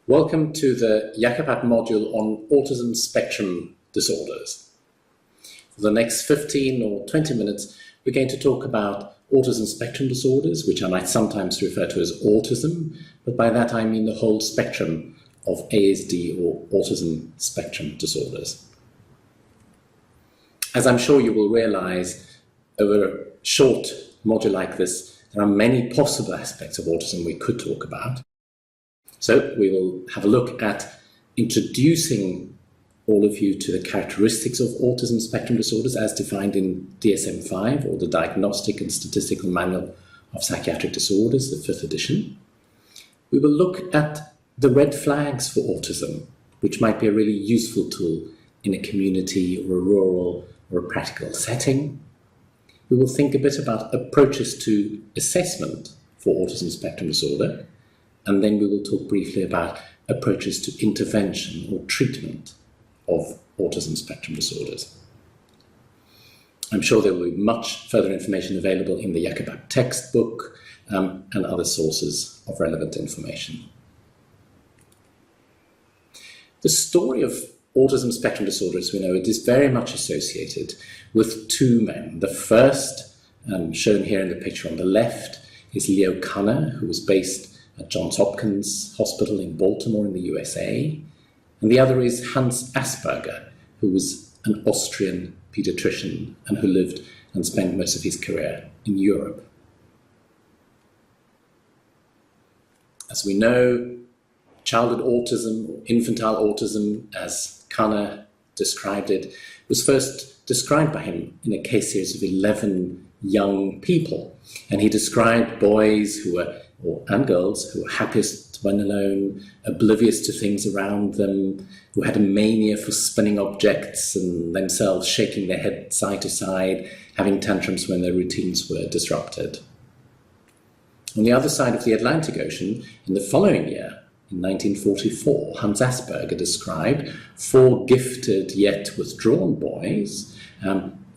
Welcome to the IACAPAP module on autism spectrum disorders. For the next 15 or 20 minutes, we're going to talk about autism spectrum disorders, which I might sometimes refer to as autism, but by that I mean the whole spectrum of ASD or autism spectrum disorders. As I'm sure you will realize, over a short module like this, there are many possible aspects of autism we could talk about. So we will have a look at introducing all of you to the characteristics of autism spectrum disorders as defined in DSM-IV, or the Diagnostic and Statistical Manual of Psychiatric Disorders, the 5th edition. We will look at the red flags for autism, which might be a really useful tool in a community or a rural or a practical setting. We will think a bit about approaches to assessment for autism spectrum disorder, and then we will talk briefly about approaches to intervention or treatment of autism spectrum disorders. I'm sure there will be much further information available in the IACAPAP textbook and other sources of relevant information. The story of autism spectrum disorder, as we know, it is very much associated with two men. The first, shown here in the picture on the left, is Leo Kanner, who was based at Johns Hopkins Hospital in Baltimore in the USA. And the other is Hans Asperger, who was an Austrian pediatrician and who lived and spent most of his career in Europe. As we know, childhood autism, or infantile autism, as Kanner described it, was first described by him in a case series of 11 young people. And he described boys who were and girls who were happiest when alone, oblivious to things around them, who had a mania for spinning objects and themselves shaking their head side to side, having tantrums when their routines were disrupted. On the other side of the Atlantic Ocean, in the following year, in 1944, Hans Asperger described 4 gifted yet withdrawn boys.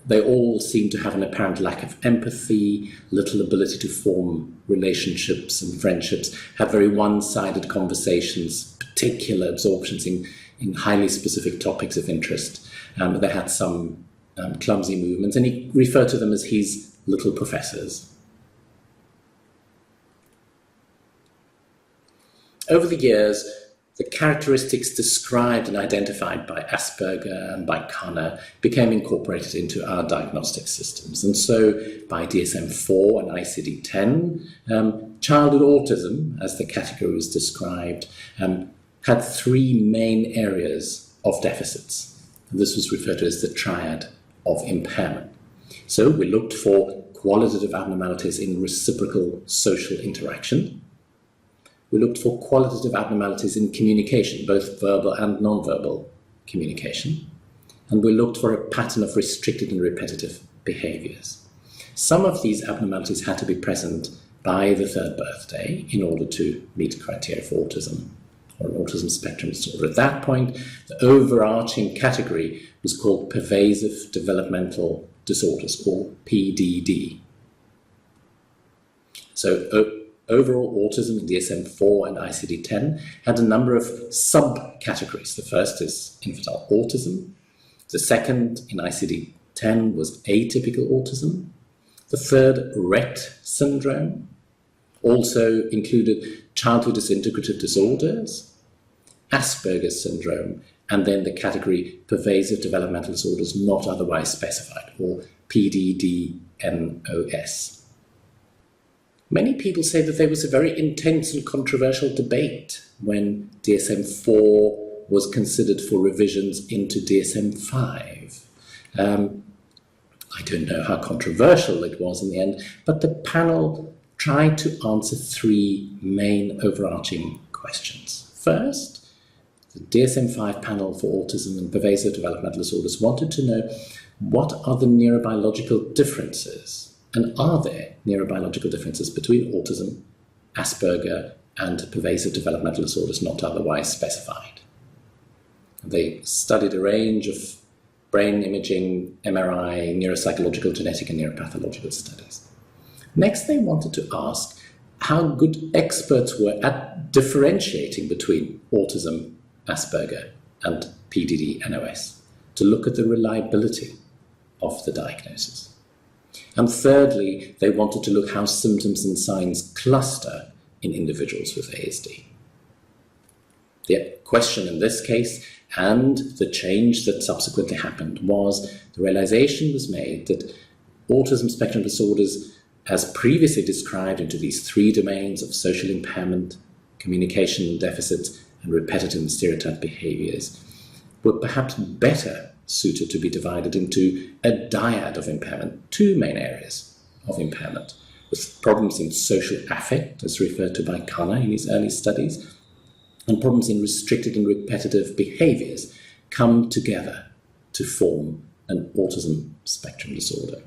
They all seem to have an apparent lack of empathy, little ability to form relationships and friendships, have very one-sided conversations, particular absorptions in highly specific topics of interest. They had some clumsy movements, and he referred to them as his little professors. Over the years, the characteristics described and identified by Asperger and by Kanner became incorporated into our diagnostic systems. And so by DSM-IV and ICD-10, childhood autism, as the category was described, had 3 main areas of deficits. And this was referred to as the triad of impairment. So we looked for qualitative abnormalities in reciprocal social interaction. We looked for qualitative abnormalities in communication, both verbal and non-verbal communication. And we looked for a pattern of restricted and repetitive behaviors. Some of these abnormalities had to be present by the 3rd birthday in order to meet criteria for autism or autism spectrum disorder. At that point, the overarching category was called pervasive developmental disorders, or PDD. So overall autism in DSM-IV and ICD-10 had a number of subcategories. The first is infantile autism. The second in ICD-10 was atypical autism. The third, Rett syndrome, also included childhood disintegrative disorders, Asperger's syndrome, and then the category pervasive developmental disorders not otherwise specified, or PDD-NOS. Many people say that there was a very intense and controversial debate when DSM-IV was considered for revisions into DSM-V. I don't know how controversial it was in the end, but the panel tried to answer 3 main overarching questions. First, the DSM-V panel for autism and pervasive developmental disorders wanted to know what are the neurobiological differences. And are there neurobiological differences between autism, Asperger, and pervasive developmental disorders not otherwise specified? They studied a range of brain imaging, MRI, neuropsychological, genetic, and neuropathological studies. Next, they wanted to ask how good experts were at differentiating between autism, Asperger, and PDD-NOS, to look at the reliability of the diagnosis. And thirdly, they wanted to look how symptoms and signs cluster in individuals with ASD. The question in this case, and the change that subsequently happened, was the realization was made that autism spectrum disorders, as previously described into these three domains of social impairment, communication deficits, and repetitive and stereotyped behaviors, were perhaps better suited to be divided into a dyad of impairment, two main areas of impairment, with problems in social affect, as referred to by Connor in his early studies, and problems in restricted and repetitive behaviors come together to form an autism spectrum disorder.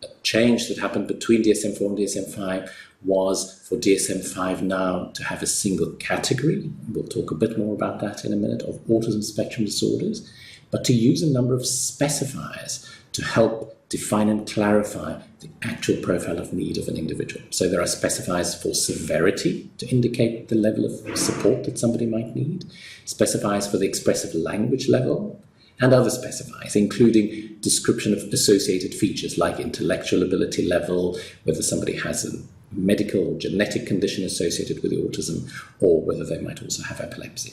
A change that happened between DSM-IV and DSM-V was for DSM-V now to have a single category, we'll talk a bit more about that in a minute, of autism spectrum disorders, but to use a number of specifiers to help define and clarify the actual profile of need of an individual. So there are specifiers for severity to indicate the level of support that somebody might need, specifiers for the expressive language level, and other specifiers, including description of associated features like intellectual ability level, whether somebody has a medical or genetic condition associated with the autism, or whether they might also have epilepsy.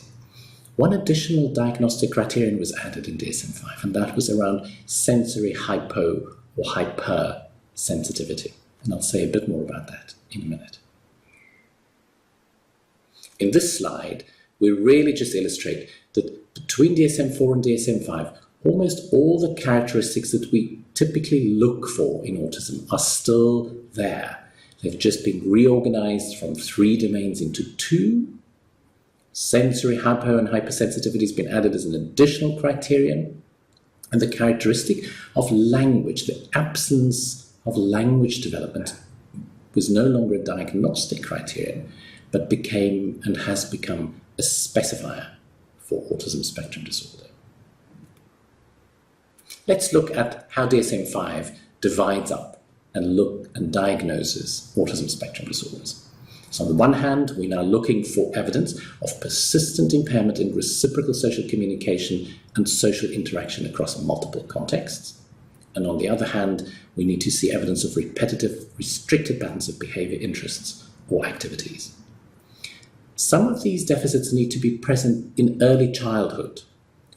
One additional diagnostic criterion was added in DSM-V, and that was around sensory hypo or hypersensitivity. And I'll say a bit more about that in a minute. In this slide, we really just illustrate that between DSM-IV and DSM-V, almost all the characteristics that we typically look for in autism are still there. They've just been reorganized from three domains into two. Sensory hypo and hypersensitivity has been added as an additional criterion. And the characteristic of language, the absence of language development, was no longer a diagnostic criterion, but became and has become a specifier for autism spectrum disorder. Let's look at how DSM-V divides up and diagnoses autism spectrum disorders. So on the one hand, we're now looking for evidence of persistent impairment in reciprocal social communication and social interaction across multiple contexts. And on the other hand, we need to see evidence of repetitive, restricted patterns of behavior, interests, or activities. Some of these deficits need to be present in early childhood,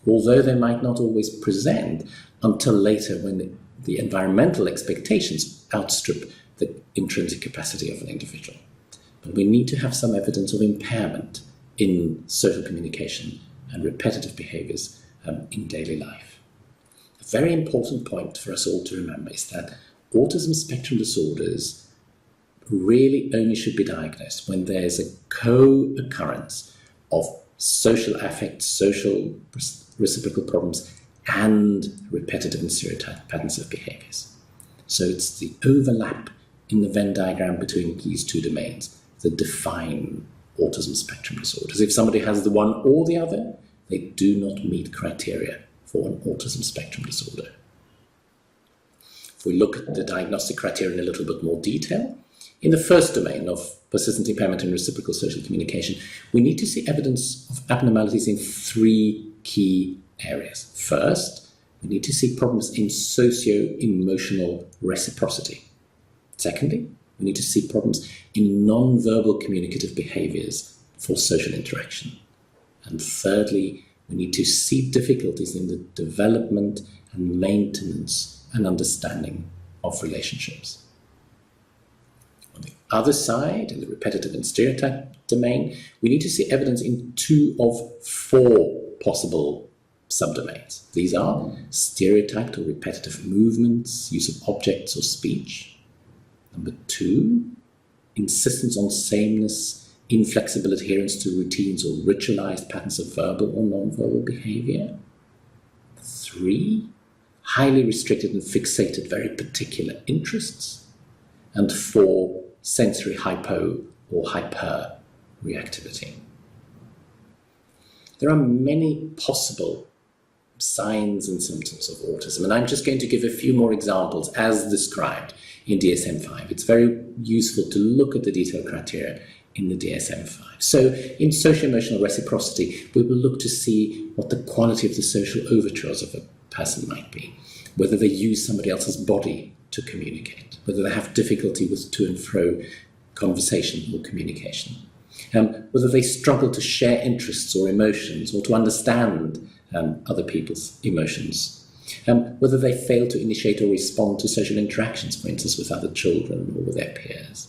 although they might not always present until later when the environmental expectations outstrip the intrinsic capacity of an individual. But we need to have some evidence of impairment in social communication and repetitive behaviors in daily life. A very important point for us all to remember is that autism spectrum disorders really only should be diagnosed when there's a co-occurrence of social affect, social reciprocal problems, and repetitive and stereotyped patterns of behaviors. So it's the overlap in the Venn diagram between these two domains that define autism spectrum disorders. If somebody has the one or the other, they do not meet criteria for an autism spectrum disorder. If we look at the diagnostic criteria in a little bit more detail, in the first domain of persistent impairment in reciprocal social communication, we need to see evidence of abnormalities in three key areas. First, we need to see problems in socio-emotional reciprocity. Secondly, we need to see problems in non-verbal communicative behaviors for social interaction. And thirdly, we need to see difficulties in the development and maintenance and understanding of relationships. On the other side, in the repetitive and stereotype domain, we need to see evidence in 2 of 4 possible subdomains. These are stereotyped or repetitive movements, use of objects or speech. Number 2, insistence on sameness, inflexible adherence to routines or ritualized patterns of verbal or non-verbal behavior. 3, highly restricted and fixated, very particular interests. And 4, sensory hypo or hyper reactivity. There are many possible signs and symptoms of autism. And I'm just going to give a few more examples as described in DSM-IV. It's very useful to look at the detailed criteria in the DSM-IV. So in socio-emotional reciprocity, we will look to see what the quality of the social overtures of a person might be, whether they use somebody else's body to communicate, whether they have difficulty with to and fro conversation or communication, whether they struggle to share interests or emotions or to understand other people's emotions, whether they fail to initiate or respond to social interactions, for instance, with other children or with their peers.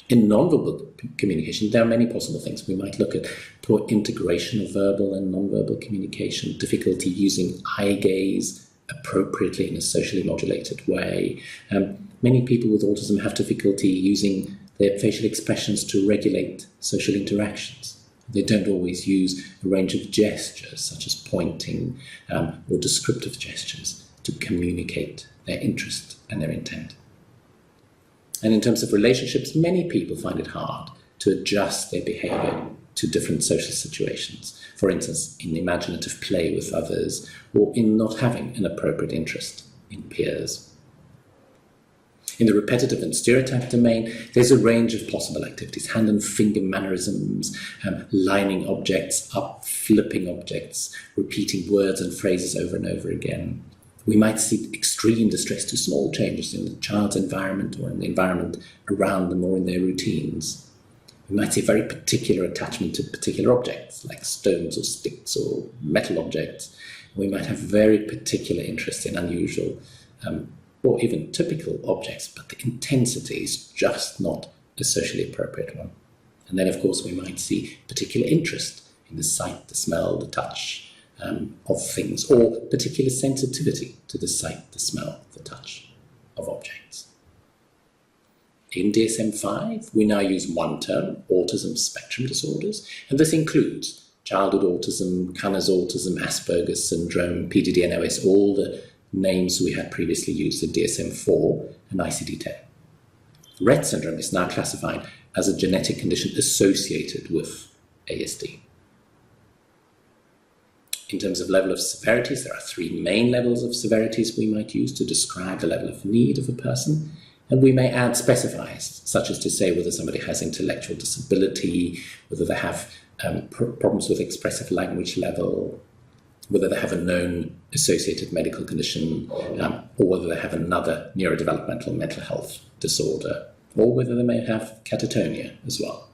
In non-verbal communication, there are many possible things. We might look at poor integration of verbal and non-verbal communication, difficulty using eye gaze appropriately in a socially modulated way. Many people with autism have difficulty using their facial expressions to regulate social interactions. They don't always use a range of gestures, such as pointing or descriptive gestures, to communicate their interest and their intent. And in terms of relationships, many people find it hard to adjust their behavior to different social situations. For instance, in imaginative play with others, or in not having an appropriate interest in peers. In the repetitive and stereotype domain, there's a range of possible activities: hand and finger mannerisms, lining objects up, flipping objects, repeating words and phrases over and over again. We might see extreme distress to small changes in the child's environment or in the environment around them or in their routines. We might see very particular attachment to particular objects, like stones or sticks or metal objects. We might have very particular interest in unusual or even typical objects, but the intensity is just not a socially appropriate one. And then, of course, we might see particular interest in the sight, the smell, the touch of things, or particular sensitivity to the sight, the smell, the touch of objects. In DSM-IV, we now use one term, autism spectrum disorders, and this includes childhood autism, Kanner's autism, Asperger's syndrome, PDD-NOS, all the names we had previously used in DSM-IV and ICD-10. Rett syndrome is now classified as a genetic condition associated with ASD. In terms of level of severities, there are three main levels of severities we might use to describe the level of need of a person, and we may add specifiers, such as to say whether somebody has intellectual disability, whether they have problems with expressive language level, whether they have a known associated medical condition, or whether they have another neurodevelopmental mental health disorder, or whether they may have catatonia as well.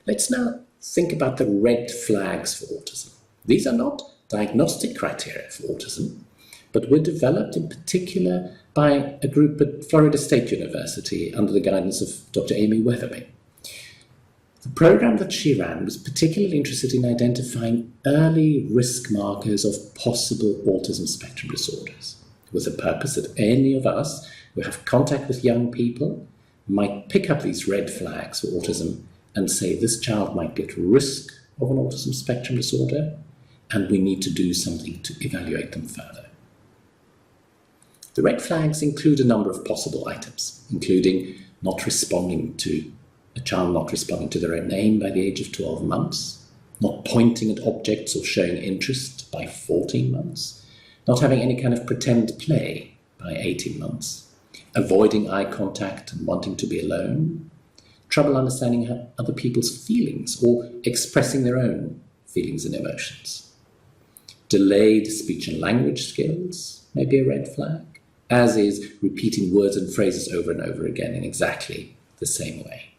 Let's now think about the red flags for autism. These are not diagnostic criteria for autism, but were developed in particular by a group at Florida State University under the guidance of Dr. Amy Weatherby. The program that she ran was particularly interested in identifying early risk markers of possible autism spectrum disorders, with the purpose that any of us who have contact with young people might pick up these red flags for autism and say this child might be at risk of an autism spectrum disorder, and we need to do something to evaluate them further. The red flags include a number of possible items, including a child not responding to their own name by the age of 12 months, not pointing at objects or showing interest by 14 months, not having any kind of pretend play by 18 months, avoiding eye contact and wanting to be alone, trouble understanding other people's feelings or expressing their own feelings and emotions. Delayed speech and language skills may be a red flag, as is repeating words and phrases over and over again in exactly the same way.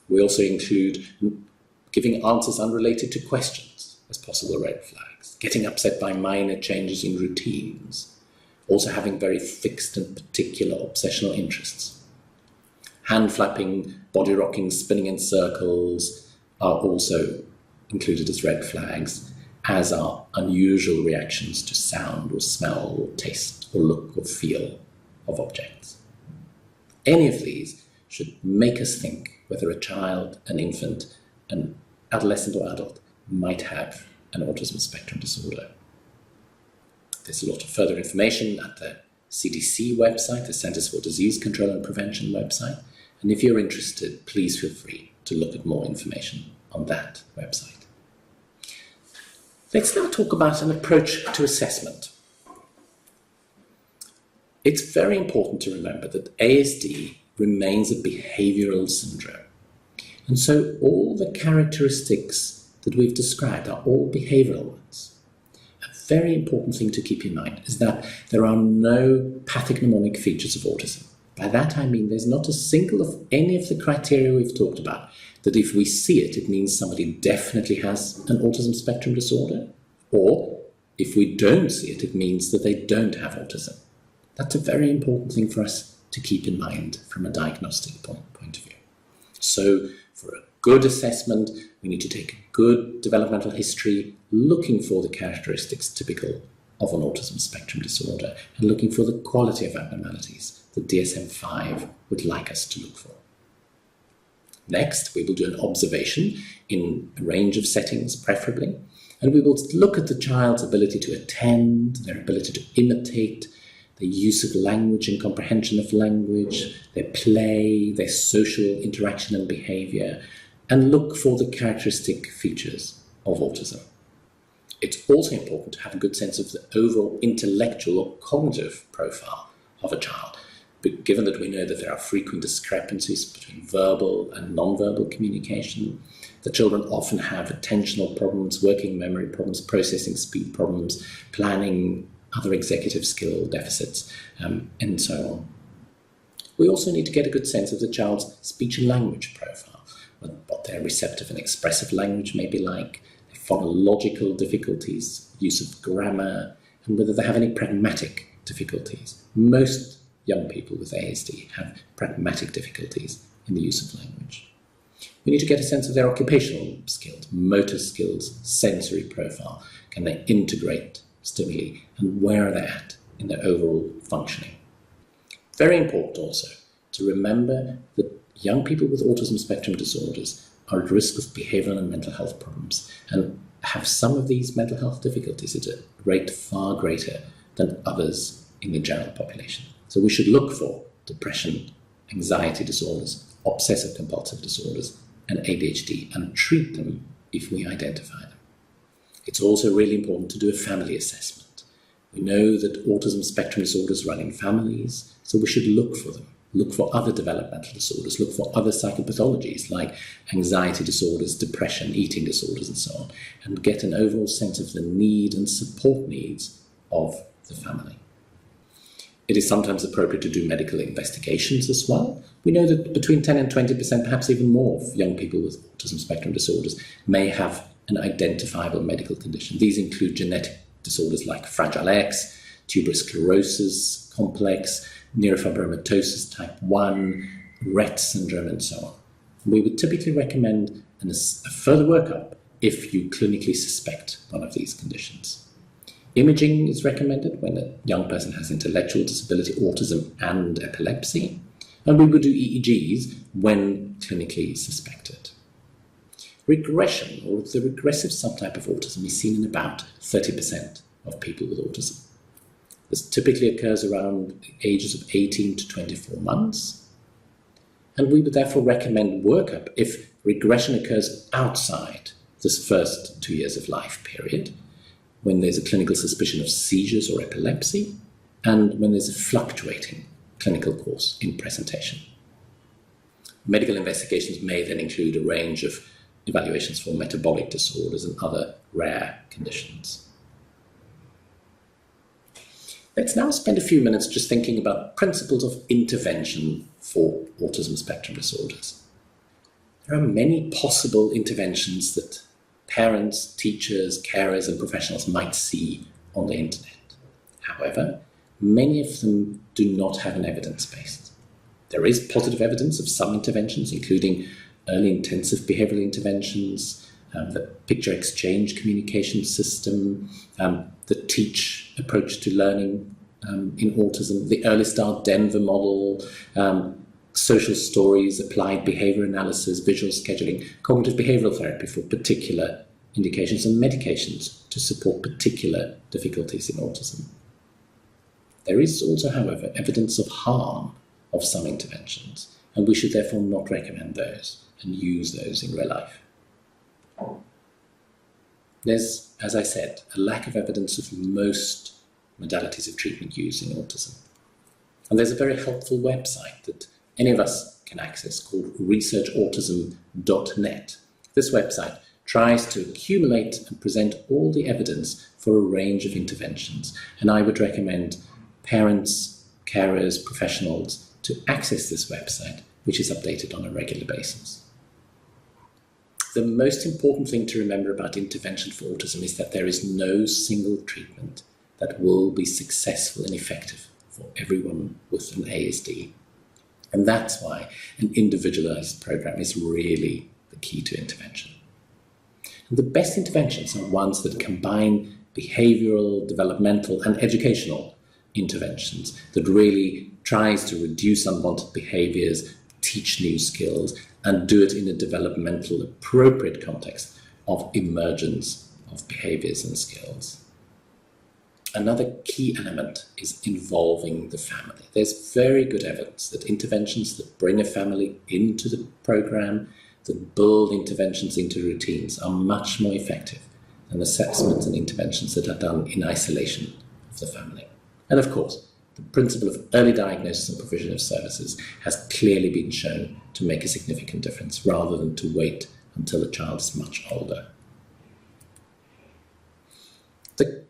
We also include giving answers unrelated to questions as possible red flags, getting upset by minor changes in routines, also having very fixed and particular obsessional interests. Hand flapping, body rocking, spinning in circles are also included as red flags, as are unusual reactions to sound or smell or taste or look or feel of objects. Any of these should make us think whether a child, an infant, an adolescent or adult might have an autism spectrum disorder. There's a lot of further information at the CDC website, the Centers for Disease Control and Prevention website, and if you're interested, please feel free to look at more information on that website. Let's now talk about an approach to assessment. It's very important to remember that ASD remains a behavioural syndrome. And so all the characteristics that we've described are all behavioural ones. A very important thing to keep in mind is that there are no pathognomonic features of autism. By that I mean there's not a single of any of the criteria we've talked about that if we see it, it means somebody definitely has an autism spectrum disorder, or if we don't see it, it means that they don't have autism. That's a very important thing for us to keep in mind from a diagnostic point of view. So for a good assessment, we need to take a good developmental history, looking for the characteristics typical of an autism spectrum disorder and looking for the quality of abnormalities that DSM-IV would like us to look for. Next, we will do an observation in a range of settings, preferably, and we will look at the child's ability to attend, their ability to imitate, the use of language and comprehension of language, their play, their social interaction and behaviour, and look for the characteristic features of autism. It's also important to have a good sense of the overall intellectual or cognitive profile of a child, but given that we know that there are frequent discrepancies between verbal and non-verbal communication, the children often have attentional problems, working memory problems, processing speed problems, planning, other executive skill deficits, and so on. We also need to get a good sense of the child's speech and language profile, what their receptive and expressive language may be like, their phonological difficulties, use of grammar, and whether they have any pragmatic difficulties. Most young people with ASD have pragmatic difficulties in the use of language. We need to get a sense of their occupational skills, motor skills, sensory profile. Can they integrate stimuli, and where are they at in their overall functioning? Very important also to remember that young people with autism spectrum disorders are at risk of behavioural and mental health problems and have some of these mental health difficulties at a rate far greater than others in the general population. So we should look for depression, anxiety disorders, obsessive compulsive disorders, and ADHD and treat them if we identify them. It's also really important to do a family assessment. We know that autism spectrum disorders run in families, so we should look for them. Look for other developmental disorders, look for other psychopathologies like anxiety disorders, depression, eating disorders, and so on, and get an overall sense of the need and support needs of the family. It is sometimes appropriate to do medical investigations as well. We know that between 10 and 20%, perhaps even more, of young people with autism spectrum disorders may have an identifiable medical condition. These include genetic disorders like Fragile X, tuberous sclerosis complex, neurofibromatosis type 1, Rett syndrome, and so on. We would typically recommend a further workup if you clinically suspect one of these conditions. Imaging is recommended when a young person has intellectual disability, autism, and epilepsy, and we would do EEGs when clinically suspected. Regression, or the regressive subtype of autism, is seen in about 30% of people with autism. This typically occurs around ages of 18 to 24 months, and we would therefore recommend workup if regression occurs outside this first 2 years of life period, when there's a clinical suspicion of seizures or epilepsy, and when there's a fluctuating clinical course in presentation. Medical investigations may then include a range of evaluations for metabolic disorders and other rare conditions. Let's now spend a few minutes just thinking about principles of intervention for autism spectrum disorders. There are many possible interventions that parents, teachers, carers, and professionals might see on the internet. However, many of them do not have an evidence base. There is positive evidence of some interventions, including early intensive behavioural interventions, the picture exchange communication system, the TEACH approach to learning in autism, the Early Start Denver model, social stories, applied behaviour analysis, visual scheduling, cognitive behavioural therapy for particular indications, and medications to support particular difficulties in autism. There is also, however, evidence of harm of some interventions, and we should therefore not recommend those and use those in real life. There's, as I said, a lack of evidence of most modalities of treatment used in autism. And there's a very helpful website that any of us can access called researchautism.net. This website tries to accumulate and present all the evidence for a range of interventions. And I would recommend parents, carers, professionals to access this website, which is updated on a regular basis. The most important thing to remember about intervention for autism is that there is no single treatment that will be successful and effective for everyone with an ASD. And that's why an individualized program is really the key to intervention. And the best interventions are ones that combine behavioural, developmental and educational interventions that really tries to reduce unwanted behaviours, teach new skills, and do it in a developmental appropriate context of emergence of behaviours and skills. Another key element is involving the family. There's very good evidence that interventions that bring a family into the program, that build interventions into routines, are much more effective than assessments and interventions that are done in isolation of the family. And of course, the principle of early diagnosis and provision of services has clearly been shown to make a significant difference rather than to wait until a child is much older. The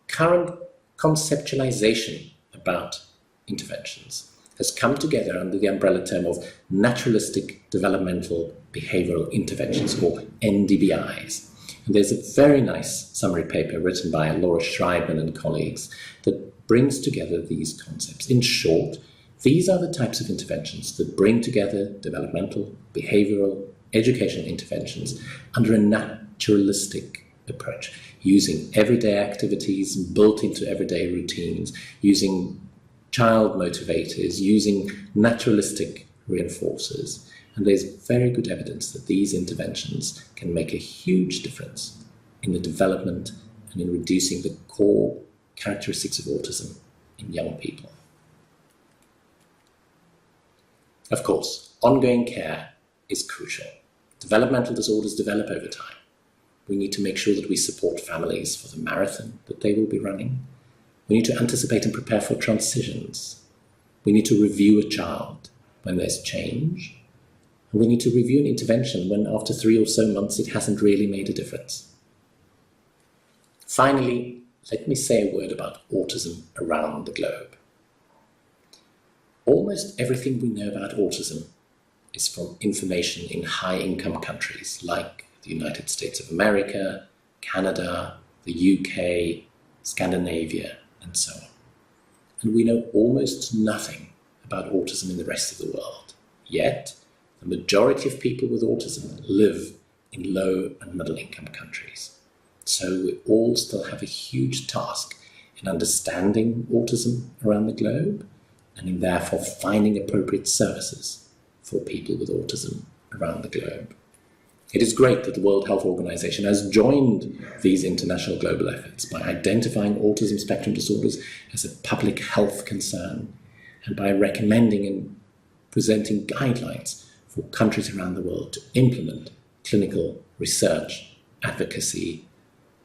current conceptualization about interventions has come together under the umbrella term of Naturalistic, Developmental, Behavioural Interventions, or NDBIs. And there's a very nice summary paper written by Laura Schreiber and colleagues that brings together these concepts. In short, these are the types of interventions that bring together developmental, behavioural, educational interventions under a naturalistic approach, using everyday activities built into everyday routines, using child motivators, using naturalistic reinforcers. And there's very good evidence that these interventions can make a huge difference in the development and in reducing the core characteristics of autism in young people. Of course, ongoing care is crucial. Developmental disorders develop over time. We need to make sure that we support families for the marathon that they will be running. We need to anticipate and prepare for transitions. We need to review a child when there's change. And we need to review an intervention when after 3 or so months it hasn't really made a difference. Finally, let me say a word about autism around the globe. Almost everything we know about autism is from information in high-income countries like the United States of America, Canada, the UK, Scandinavia, and so on. And we know almost nothing about autism in the rest of the world. Yet, the majority of people with autism live in low and middle-income countries. So we all still have a huge task in understanding autism around the globe and in therefore finding appropriate services for people with autism around the globe. It is great that the World Health Organization has joined these international global efforts by identifying autism spectrum disorders as a public health concern and by recommending and presenting guidelines for countries around the world to implement clinical research, advocacy,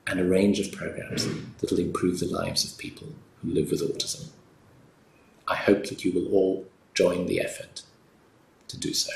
and a range of programs that will improve the lives of people who live with autism. I hope that you will all join the effort to do so.